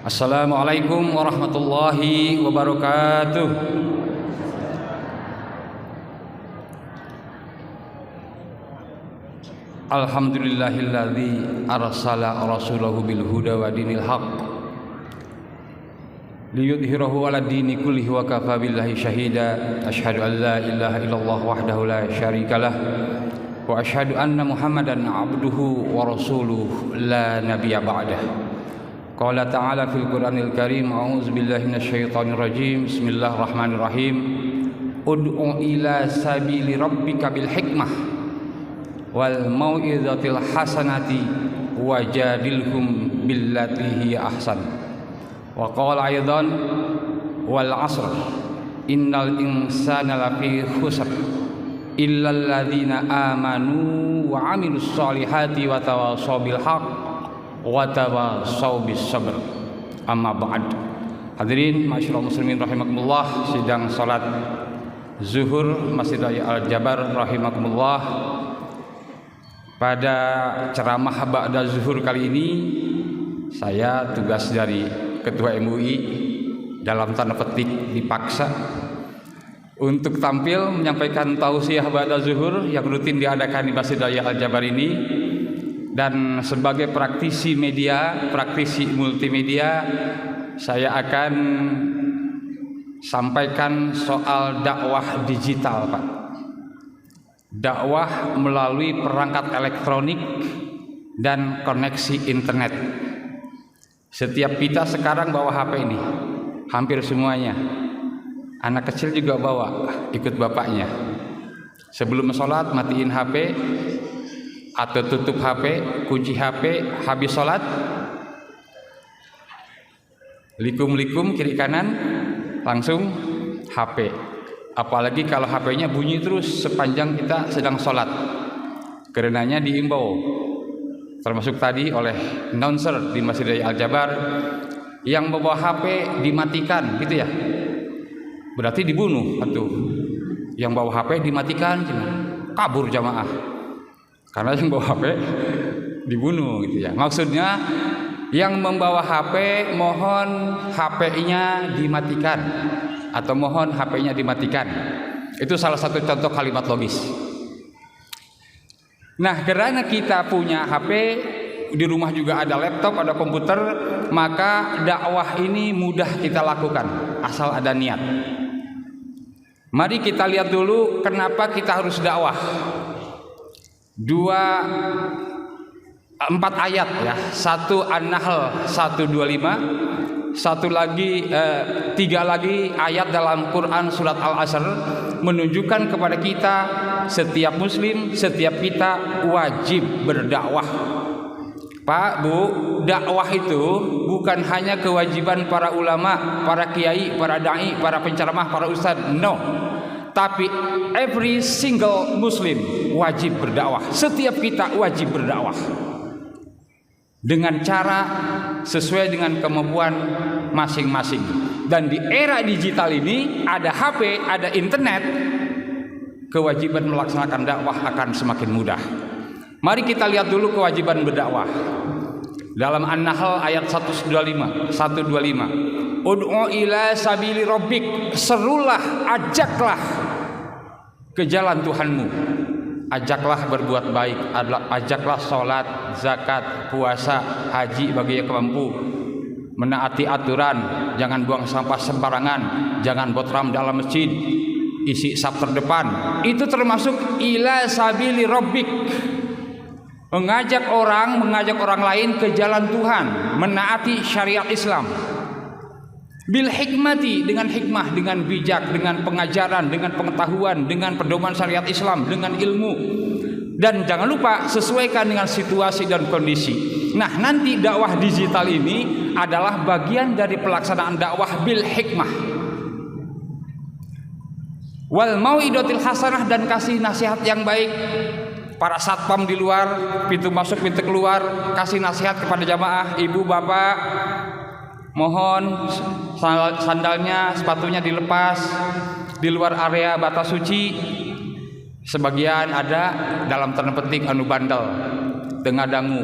Assalamualaikum warahmatullahi wabarakatuh. Alhamdulillahilladzi arsala rasulahu bil huda wa dinil haqq liyudhhirahu 'ala dini kullihi wa kafa billahi syahida. Asyhadu an la ilaha illallah wahdahu la syarikalah wa asyhadu anna Muhammadan 'abduhu wa rasuluhu la nabiyya ba'dah. Qala ta'ala fil Qur'anil Karim, a'udzu billahi minasyaitonir rajim. Bismillahirrahmanirrahim. Ud'u ila sabili rabbika bil hikmah wal mau'izatil hasanati wajadilhum billati hiya ahsan. Wa qala aidan wal 'asr innal insana lafi khusr illal ladzina amanu wa 'amilus solihati wa tawassaw bil haqq wa tawassaw bis sabr. Amma ba'd. Hadirin masyaallah muslimin rahimakumullah, sidang salat zuhur Masjid Raya Al-Jabar rahimakumullah. Pada ceramah ba'da zuhur kali ini saya tugas dari Ketua MUI dalam tanda petik dipaksa untuk tampil menyampaikan tausiah ba'da zuhur yang rutin diadakan di Masjid Raya Al-Jabar ini. Dan sebagai praktisi media, praktisi multimedia, saya akan sampaikan soal dakwah digital, Pak. Dakwah melalui perangkat elektronik dan koneksi internet. Setiap kita sekarang bawa HP ini, hampir semuanya. Anak kecil juga bawa, ikut bapaknya. Sebelum sholat matiin HP atau tutup HP, kunci HP, habis sholat likum-likum kiri kanan langsung HP. Apalagi kalau HP-nya bunyi terus sepanjang kita sedang sholat. Karenanya diimbau, termasuk tadi oleh announcer di Masjid Raya Al-Jabar, yang membawa HP dimatikan, gitu ya. Berarti dibunuh atau yang bawa HP dimatikan, kabur jamaah. Karena yang bawa HP dibunuh, gitu ya. Maksudnya yang membawa HP mohon HP-nya dimatikan atau mohon HP-nya dimatikan. Itu salah satu contoh kalimat logis. Nah, karena kita punya HP, di rumah juga ada laptop, ada komputer, maka dakwah ini mudah kita lakukan asal ada niat. Mari kita lihat dulu kenapa kita harus dakwah. 4 ayat ya. 1 An-Nahl 125, 3 lagi ayat dalam Quran surat Al-Asr menunjukkan kepada kita setiap muslim, setiap kita wajib berdakwah. Pak, Bu, dakwah itu bukan hanya kewajiban para ulama, para kiai, para dai, para penceramah, para ustadz. No. Tapi every single muslim wajib berdakwah. Setiap kita wajib berdakwah dengan cara sesuai dengan kemampuan masing-masing. Dan di era digital ini ada HP, ada internet, kewajiban melaksanakan dakwah akan semakin mudah. Mari kita lihat dulu kewajiban berdakwah. Dalam An-Nahl ayat 125. Ud'u ila sabili rabbik, serulah, ajaklah ke jalan Tuhanmu. Ajaklah berbuat baik, ajaklah sholat, zakat, puasa, haji bagi yang mampu, menaati aturan, jangan buang sampah sembarangan, jangan botram dalam masjid, isi saf terdepan. Itu termasuk ila sabili rabbik, mengajak orang lain ke jalan Tuhan, menaati syariat Islam. Bil hikmati, dengan hikmah, dengan bijak, dengan pengajaran, dengan pengetahuan, dengan pedoman syariat Islam, dengan ilmu. Dan jangan lupa sesuaikan dengan situasi dan kondisi. Nah, nanti dakwah digital ini adalah bagian dari pelaksanaan dakwah bil hikmah. Wal mau'idatil hasanah, dan kasih nasihat yang baik. Para satpam di luar, pintu masuk, pintu keluar, kasih nasihat kepada jamaah, ibu, bapak, mohon sandalnya, sepatunya dilepas di luar area batas suci. Sebagian ada dalam tanda petik anu bandel, tengah dangu.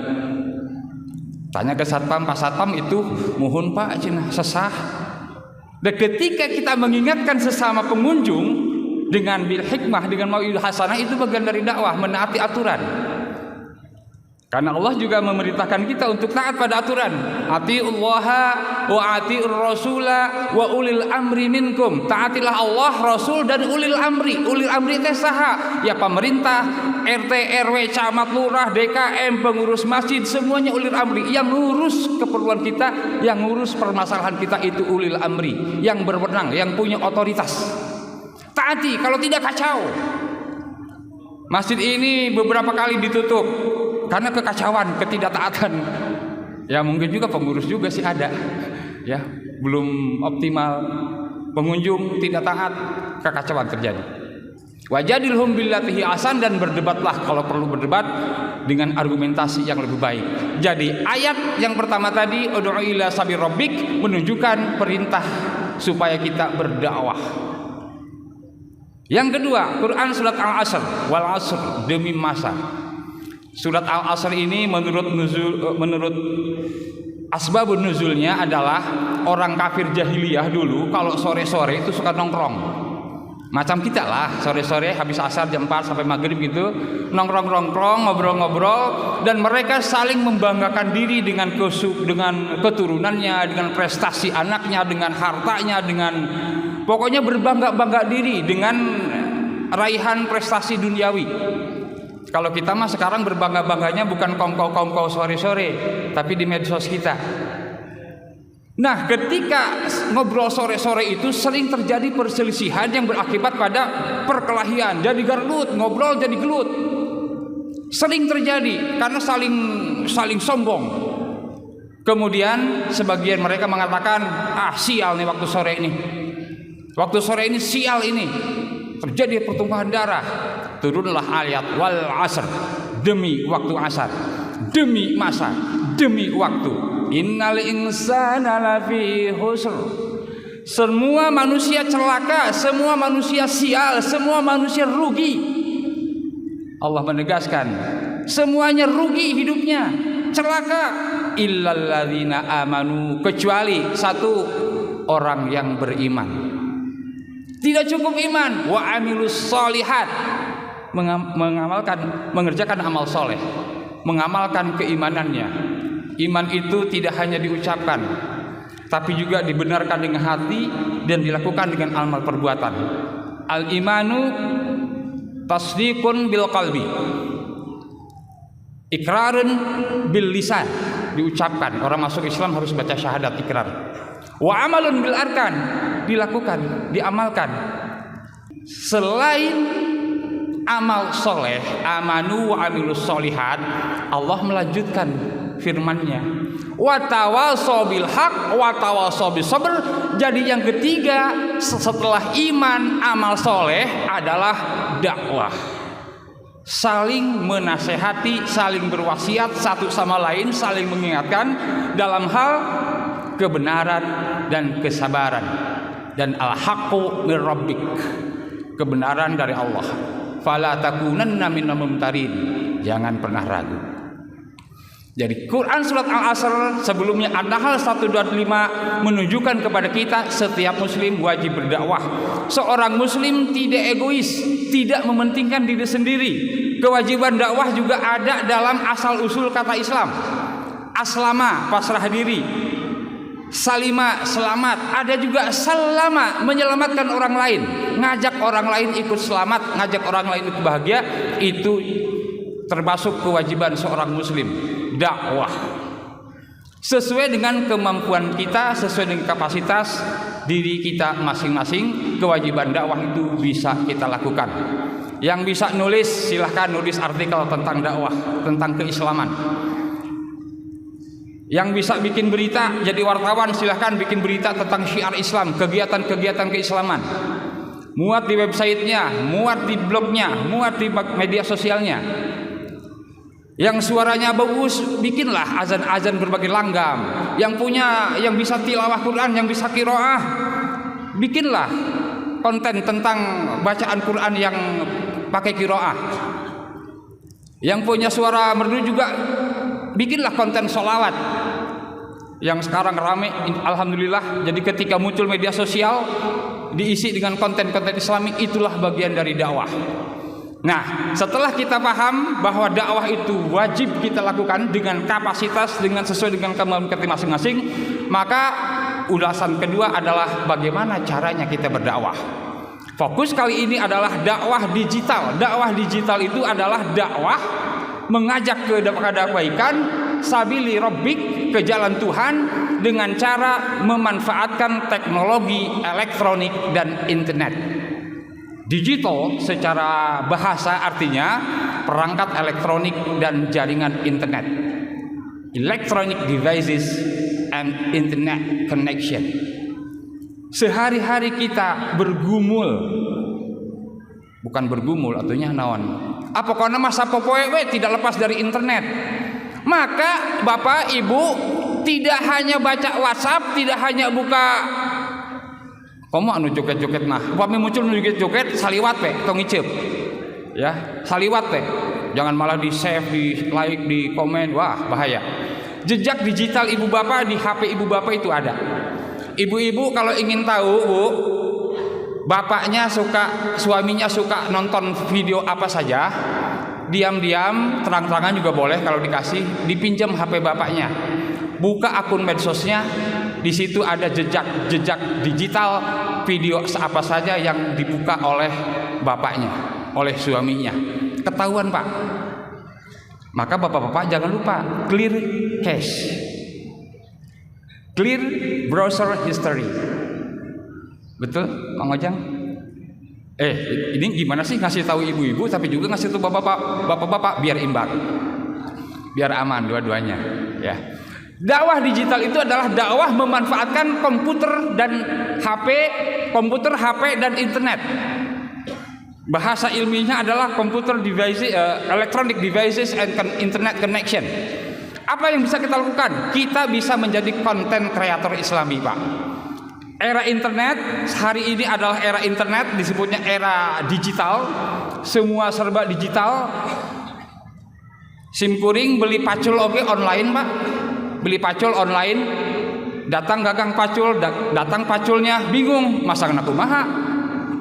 Tanya ke satpam, Pak Satpam itu mohon Pak cina sesah. Dan ketika kita mengingatkan sesama pengunjung dengan bil hikmah, dengan mau'izah hasanah, itu bagian dari dakwah, menaati aturan. Karena Allah juga memerintahkan kita untuk taat pada aturan. Atiullaha wa atiur rasula wa ulil amri minkum. Taatilah Allah, Rasul, dan ulil amri. Ulil amri teh saha? Ya pemerintah, RT, RW, camat, lurah, DKM, pengurus masjid, semuanya ulil amri. Yang ngurus keperluan kita, yang ngurus permasalahan kita itu ulil amri, yang berwenang, yang punya otoritas. Taati, kalau tidak kacau. Masjid ini beberapa kali ditutup karena kekacauan, ketidaktaatan. Ya mungkin juga pengurus juga sih ada, ya belum optimal, pengunjung tidak taat, kekacauan terjadi. Wajadilhum billatihi ahsan, dan berdebatlah kalau perlu berdebat dengan argumentasi yang lebih baik. Jadi ayat yang pertama tadi, ud'u ila sabil rabbik, menunjukkan perintah supaya kita berdakwah. Yang kedua, Quran surat Al-Asr, wal asr, demi masa. Surat Al-Asr ini menurut asbabun nuzulnya adalah orang kafir jahiliyah dulu kalau sore-sore itu suka nongkrong. Macam kita lah, sore-sore habis asar jam 4 sampai maghrib gitu, nongkrong-nongkrong, ngobrol-ngobrol, dan mereka saling membanggakan diri dengan keturunannya, dengan prestasi anaknya, dengan hartanya, dengan pokoknya berbangga-bangga diri dengan raihan prestasi duniawi. Kalau kita mah sekarang berbangga-bangganya bukan kongkow-kongkow sore-sore, tapi di medsos kita. Nah, ketika ngobrol sore-sore itu sering terjadi perselisihan yang berakibat pada perkelahian. Jadi garlut, ngobrol jadi gelut. Sering terjadi karena saling sombong. Kemudian sebagian mereka mengatakan, sial nih waktu sore ini. Waktu sore ini sial ini. Terjadi pertumpahan darah. Turunlah ayat wal asr, demi waktu asar, demi masa, demi waktu. Innal insana lafi khusr. Semua manusia celaka, semua manusia sial, semua manusia rugi. Allah menegaskan, semuanya rugi hidupnya, celaka. Illal ladzina amanu, kecuali satu orang yang beriman. Tidak cukup iman, wa amilus sholihat, mengerjakan amal soleh, mengamalkan keimanannya. Iman itu tidak hanya diucapkan, tapi juga dibenarkan dengan hati dan dilakukan dengan amal perbuatan. Al imanu tasdiqun bil qalbi, ikrarun bil lisan, diucapkan. Orang masuk Islam harus baca syahadat, ikrar. Wa amalun bil arkan, dilakukan, diamalkan. Selain amal soleh, amanu wa amilus solihat, Allah melanjutkan firman-Nya, wa tawassaw bil haq wa tawassaw bis sabr. Jadi yang ketiga setelah iman, amal soleh adalah dakwah. Saling menasehati, saling berwasiat satu sama lain, saling mengingatkan dalam hal kebenaran dan kesabaran. Dan al-haqqu mir rabbik, kebenaran dari Allah. Fala takunanna minal mumtarin, jangan pernah ragu. Jadi Quran surat Al-Asr sebelumnya An-Nahl 125 menunjukkan kepada kita setiap muslim wajib berdakwah. Seorang muslim tidak egois, tidak mementingkan diri sendiri. Kewajiban dakwah juga ada dalam asal usul kata Islam. Aslama, pasrah diri. Salima, selamat. Ada juga salama, menyelamatkan orang lain, ngajak orang lain ikut selamat, ngajak orang lain ikut bahagia. Itu termasuk kewajiban seorang muslim, dakwah. Sesuai dengan kemampuan kita, sesuai dengan kapasitas diri kita masing-masing, kewajiban dakwah itu bisa kita lakukan. Yang bisa nulis, silahkan nulis artikel tentang dakwah, tentang keislaman. Yang bisa bikin berita, jadi wartawan, silahkan bikin berita tentang syiar Islam, kegiatan-kegiatan keislaman. Muat di websitenya, muat di blognya, muat di media sosialnya. Yang suaranya bagus, bikinlah azan-azan berbagai langgam. Yang bisa tilawah Quran, yang bisa qiraah, bikinlah konten tentang bacaan Quran yang pakai qiraah. Yang punya suara merdu juga bikinlah konten sholawat. yang sekarang rame, alhamdulillah. Jadi ketika muncul media sosial diisi dengan konten-konten Islami, itulah bagian dari dakwah. Nah, setelah kita paham bahwa dakwah itu wajib kita lakukan dengan kapasitas, dengan sesuai dengan kemampuan kita masing-masing, maka ulasan kedua adalah bagaimana caranya kita berdakwah. Fokus kali ini adalah dakwah digital. Dakwah digital itu adalah dakwah mengajak kepada kebaikan, sabili rabbik, ke jalan Tuhan, dengan cara memanfaatkan teknologi elektronik dan internet. Digital secara bahasa artinya perangkat elektronik dan jaringan internet. Electronic devices and internet connection. Sehari-hari kita bergumul, bukan bergumul artinya naon. Apa karena masa popoe tidak lepas dari internet. Maka Bapak Ibu tidak hanya baca WhatsApp, tidak hanya buka komo anu joget-joget mah. Upami muncul nu joget-joget saliwat teh tong ngiceup. Ya, saliwat teh. Jangan malah di-save, di-like, di komen. Wah, bahaya. Jejak digital ibu bapak di HP ibu bapak itu ada. Ibu-ibu kalau ingin tahu, Bu, bapaknya suka, suaminya suka nonton video apa saja, diam-diam, terang-terangan juga boleh kalau dikasih, dipinjam HP bapaknya. Buka akun medsosnya, di situ ada jejak digital video apa saja yang dibuka oleh bapaknya, oleh suaminya. Ketahuan, Pak. Maka bapak-bapak jangan lupa clear cache, clear browser history. Betul, Kang Ojang? Ini gimana sih ngasih tahu ibu-ibu tapi juga ngasih tahu bapak-bapak biar imbang, biar aman dua-duanya, ya. Dakwah digital itu adalah dakwah memanfaatkan komputer dan HP, komputer, HP dan internet. Bahasa ilmiahnya adalah computer devices, electronic devices and internet connection. Apa yang bisa kita lakukan? Kita bisa menjadi konten kreator Islami, Pak. Era internet hari ini adalah era internet, disebutnya era digital. Semua serba digital. SIM kuring beli pacul oke online, Pak. Beli pacul online, datang gagang pacul, datang paculnya bingung, masang kumaha?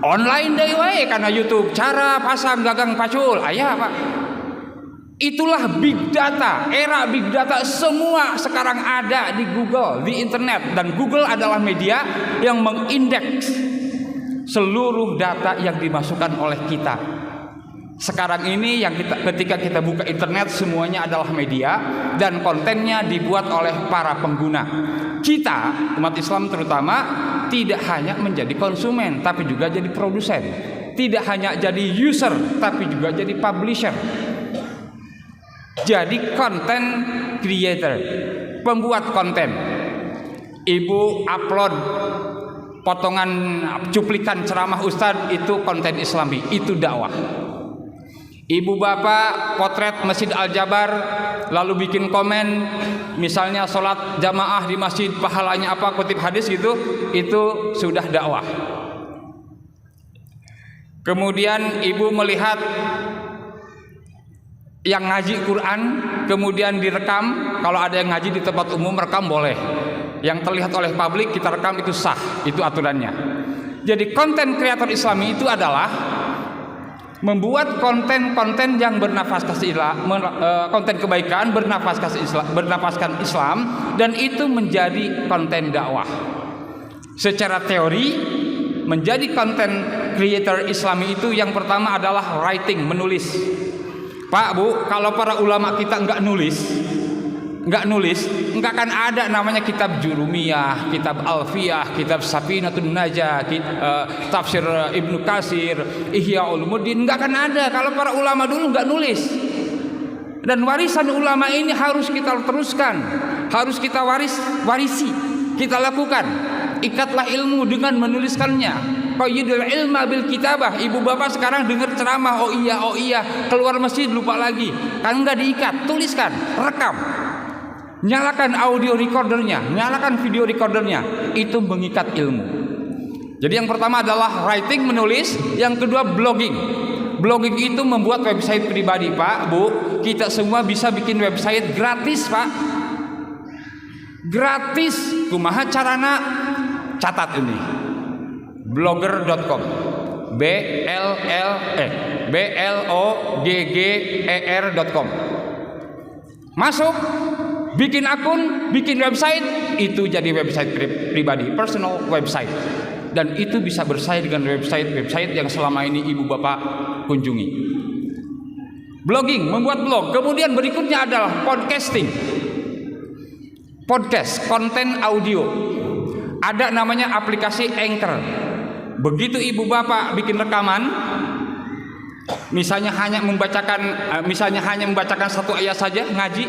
Online deui wae karena YouTube, cara pasang gagang pacul aya, Pak. Itulah big data, era big data, semua sekarang ada di Google, di internet, dan Google adalah media yang mengindeks seluruh data yang dimasukkan oleh kita. Sekarang ini yang ketika kita buka internet semuanya adalah media dan kontennya dibuat oleh para pengguna. Kita umat Islam terutama tidak hanya menjadi konsumen tapi juga jadi produsen. Tidak hanya jadi user tapi juga jadi publisher. Jadi content creator, pembuat konten. Ibu upload potongan cuplikan ceramah ustadz, itu konten Islami, itu dakwah. Ibu bapak potret Masjid Al-Jabar lalu bikin komen misalnya sholat jamaah di masjid pahalanya apa, kutip hadis gitu, itu sudah dakwah. Kemudian ibu melihat yang ngaji Quran kemudian direkam, kalau ada yang ngaji di tempat umum rekam boleh, yang terlihat oleh publik kita rekam itu sah, itu aturannya. Jadi konten kreator Islami itu adalah membuat konten-konten yang bernafaskan Islam, konten kebaikan bernafaskan Islam, dan itu menjadi konten dakwah. Secara teori menjadi konten creator Islami itu yang pertama adalah writing, menulis. Pak, Bu, kalau para ulama kita nggak nulis, nggak akan ada namanya kitab Jurumiyah, kitab Alfiyah, kitab Safinatun Najah, tafsir Ibnu Katsir, Ihya Ulumuddin, nggak akan ada kalau para ulama dulu nggak nulis. Dan warisan ulama ini harus kita teruskan, harus kita warisi, kita lakukan. Ikatlah ilmu dengan menuliskannya. Qayyidul ilma bil kitabah. Ibu bapak sekarang dengar ceramah, oh iya, keluar masjid lupa lagi, kan nggak diikat, tuliskan, rekam. Nyalakan audio recordernya, nyalakan video recordernya, itu mengikat ilmu. Jadi yang pertama adalah writing, menulis. Yang kedua blogging. Blogging itu membuat website pribadi, Pak, Bu. Kita semua bisa bikin website gratis, Pak. gratis. Kumaha carana? Catat ini. blogger.com. blogger.com. Masuk, bikin akun, bikin website, itu jadi website pribadi, personal website. Dan itu bisa bersaing dengan website yang selama ini ibu bapak kunjungi. Blogging, membuat blog. Kemudian berikutnya adalah podcasting. Podcast, konten audio. Ada namanya aplikasi Anchor. Begitu ibu bapak bikin rekaman, misalnya hanya membacakan satu ayat saja ngaji,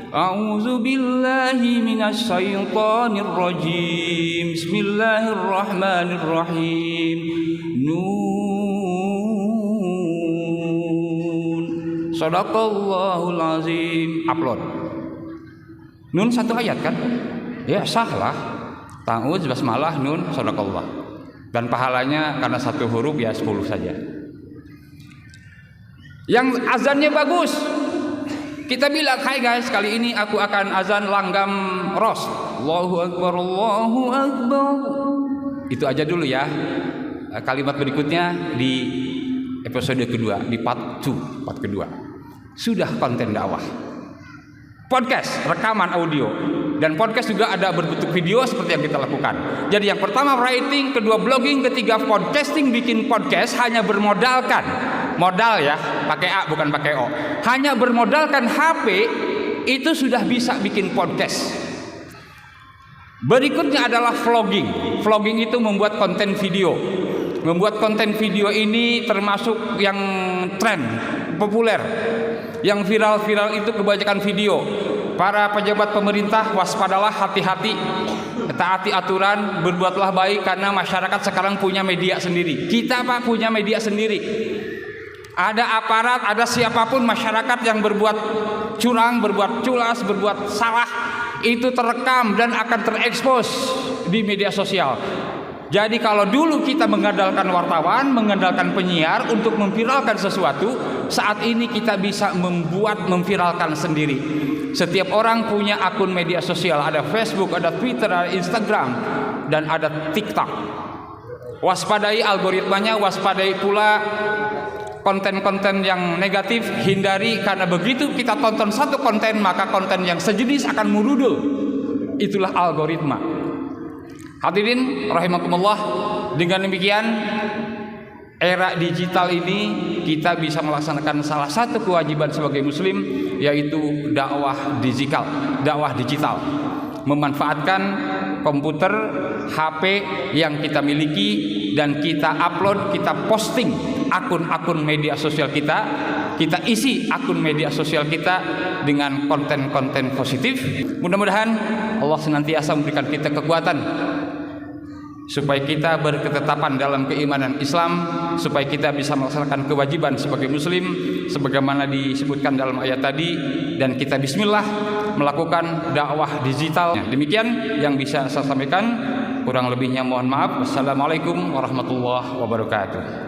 A'udzubillahi minasyaitonir rajim. Bismillahirrahmanirrahim. Nun. Shadaqallahul azim. Upload. Nun satu ayat kan? Ya sah lah. Ta'udz, basmalah, nun, shadaqallah. Dan pahalanya karena satu huruf ya 10 saja. Yang azannya bagus, kita bilang, hai guys, kali ini aku akan azan langgam ros. Allahu Akbar, Allahu Akbar. Itu aja dulu ya. Kalimat berikutnya di episode kedua, di part kedua. Sudah konten dakwah. Podcast, rekaman audio. Dan podcast juga ada berbentuk video seperti yang kita lakukan. Jadi yang pertama writing, kedua blogging, ketiga podcasting, bikin podcast hanya bermodalkan. Modal ya, pakai A bukan pakai O. Hanya bermodalkan HP itu sudah bisa bikin podcast. Berikutnya adalah vlogging. Vlogging itu membuat konten video. Membuat konten video ini termasuk yang tren, populer. Yang viral-viral itu kebanyakan video. Para pejabat pemerintah waspadalah, hati-hati, taati aturan, berbuatlah baik karena masyarakat sekarang punya media sendiri. Kita Pak punya media sendiri. Ada aparat, ada siapapun masyarakat yang berbuat curang, berbuat culas, berbuat salah, itu terekam dan akan terekspos di media sosial. Jadi kalau dulu kita mengandalkan wartawan, mengandalkan penyiar untuk memviralkan sesuatu, saat ini kita bisa memviralkan sendiri. Setiap orang punya akun media sosial, ada Facebook, ada Twitter, ada Instagram, dan ada TikTok. Waspadai algoritmanya, waspadai pula konten-konten yang negatif, hindari, karena begitu kita tonton satu konten, maka konten yang sejenis akan merudul. Itulah algoritma. Hadirin rahimakumullah, dengan demikian era digital ini kita bisa melaksanakan salah satu kewajiban sebagai muslim, yaitu dakwah digital. Memanfaatkan komputer, HP yang kita miliki dan kita upload, kita posting akun-akun media sosial kita. Kita isi akun media sosial kita dengan konten-konten positif. Mudah-mudahan Allah senantiasa memberikan kita kekuatan supaya kita berketetapan dalam keimanan Islam, supaya kita bisa melaksanakan kewajiban sebagai muslim sebagaimana disebutkan dalam ayat tadi, dan kita bismillah melakukan dakwah digital. Demikian yang bisa saya sampaikan, kurang lebihnya mohon maaf. Wassalamualaikum warahmatullahi wabarakatuh.